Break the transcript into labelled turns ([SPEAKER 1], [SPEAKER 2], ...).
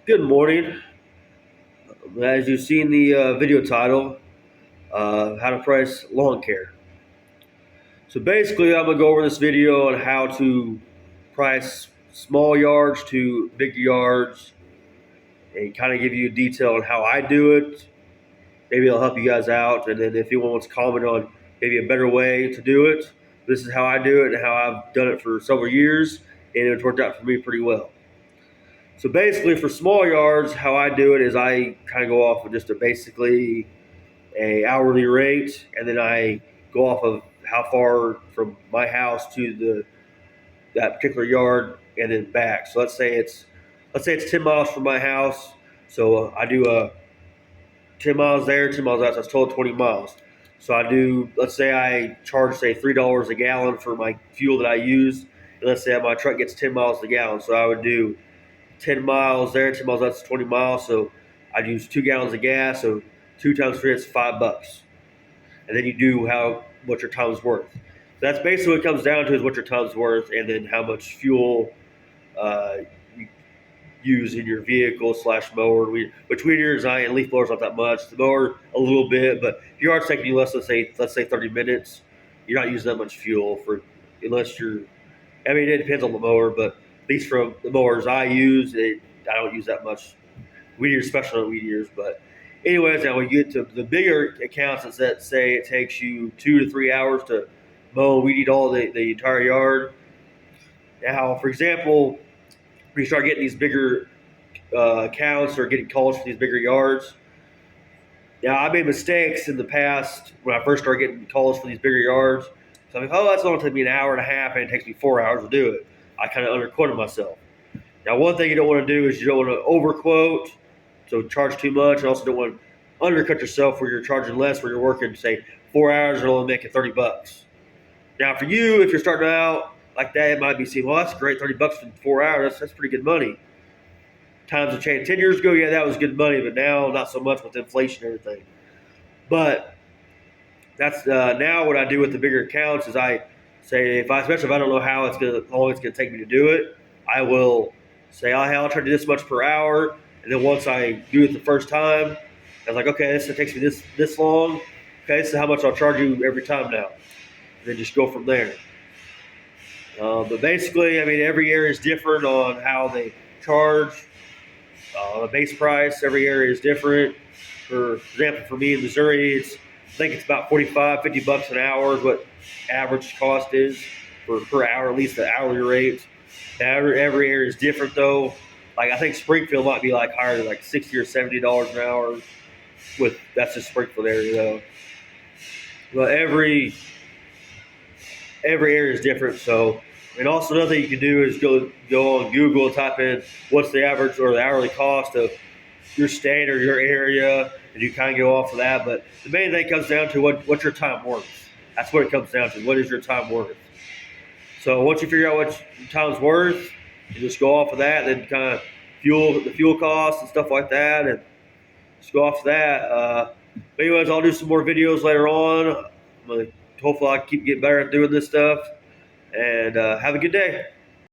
[SPEAKER 1] Good morning. As you've seen the video title, how to price lawn care. So basically, I'm gonna go over this video on how to price small yards to big yards, and kind of give you a detail on how I do it. Maybe it'll help you guys out. And then if anyone wants to comment on maybe a better way to do it, this is how I do it and how I've done it for several years, and it's worked out for me pretty well. So basically, for small yards, how I do it is I kind of go off of just basically a hourly rate, and then I go off of how far from my house to the that particular yard and then back. So let's say it's 10 miles from my house. So I do 10 miles there, 10 miles out. So that's total 20 miles. So I do. Let's say I charge say $3 a gallon for my fuel that I use, and let's say my truck gets 10 miles a gallon. So I would do 10 miles there, 10 miles that's 20 miles. So I'd use 2 gallons of gas. So two times three is $5, and then you do what your time's worth. So that's basically what it comes down to is what your time's worth, and then how much fuel you use in your vehicle slash mower. Which weed eaters and leaf blowers not that much. The mower a little bit, but if your yard's taking you let's say 30 minutes, you're not using that much fuel for unless you're. I mean, it depends on the mower, but at least from the mowers I use, I don't use that much weed eaters, especially on weed eaters. But anyways, now we get to the bigger accounts that say it takes you 2 to 3 hours to mow and weed eat all the entire yard. Now, for example, when you start getting these bigger accounts or getting calls for these bigger yards, now I made mistakes in the past when I first started getting calls for these bigger yards. So I'm like, oh, that's going to take me an hour and a half, and it takes me 4 hours to do it. I kind of underquoted myself. Now, one thing you don't want to do is you don't want to overquote, so charge too much. You also don't want to undercut yourself where you're charging less, where you're working, say, 4 hours and only making $30. Now, for you, if you're starting out like that, it might be saying, well, that's great, $30 for 4 hours. That's pretty good money. Times have changed. 10 years ago, yeah, that was good money, but now not so much with inflation and everything. But that's now what I do with the bigger accounts is I say, especially if I don't know how long it's gonna take me to do it, I will say, oh, hey, I'll try to do this much per hour, and then once I do it the first time, I'm like, okay, this takes me this long. Okay, this is how much I'll charge you every time now, and then just go from there. But basically, I mean, every area is different on how they charge. The base price, every area is different. For example, for me in Missouri, I think it's about 45, $50 an hour is what average cost is for per hour, at least the hourly rate. Now, every area is different though. Like I think Springfield might be like higher, like $60 or $70 an hour. That's just Springfield area though. But every area is different. So, and also another thing you can do is go on Google, type in what's the average or the hourly cost of your state or your area, and you kind of go off of that. But the main thing comes down to what's your time worth. That's what it comes down to. What is your time worth? So once you figure out what your time's worth, you just go off of that, and then kind of the fuel costs and stuff like that, and just go off of that. But anyways, I'll do some more videos later on. Hopefully I keep getting better at doing this stuff. And have a good day.